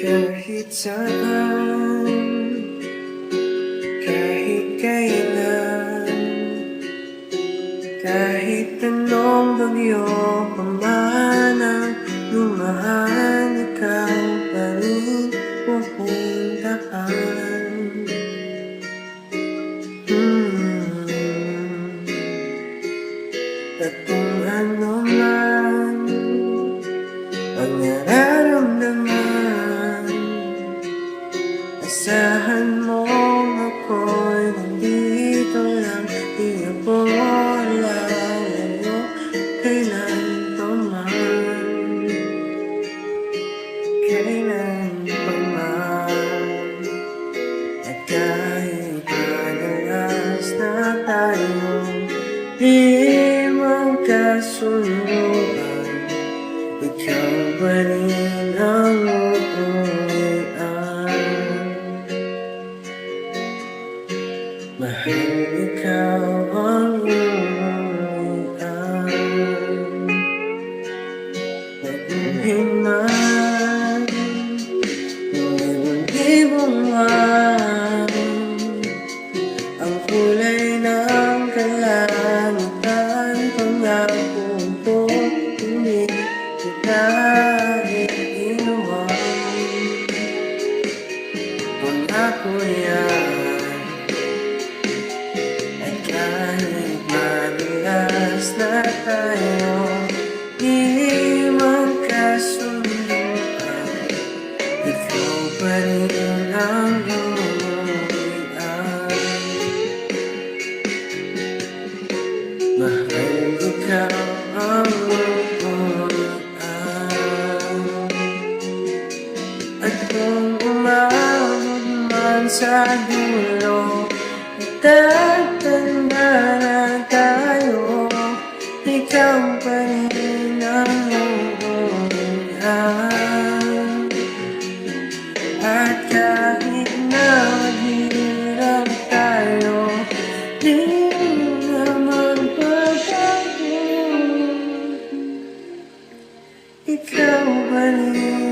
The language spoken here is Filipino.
Kahit saan, kahit kailan, kahit anong bagyo pa man ang lumahan, ikaw pa rin pupuntahan. At kung ano man ang nararamdaman, asahan mo ako'y nandito lang. Di ako lalayo kailan pa man, kailan pa man. At kahit madalas na tayong di magkasunduan, ikaw pa rin ang uuwian. Mahal, ikaw ang uuwian. Mabuhin man libong-libong buwan, ang kulay ng kalangitan, pangako ko hindi kita iiwan. Pangako yan. At kahit madalas na tayo di magkasunduan, ikaw pa rin ang uuwian. Mahal, ikaw ang uuwian. At kung umabot man sa dulo, tatanda na tayo, ikaw pa rin ang uuwian. At kahit na maghirap tayo, di naman pagbago, ikaw pa rin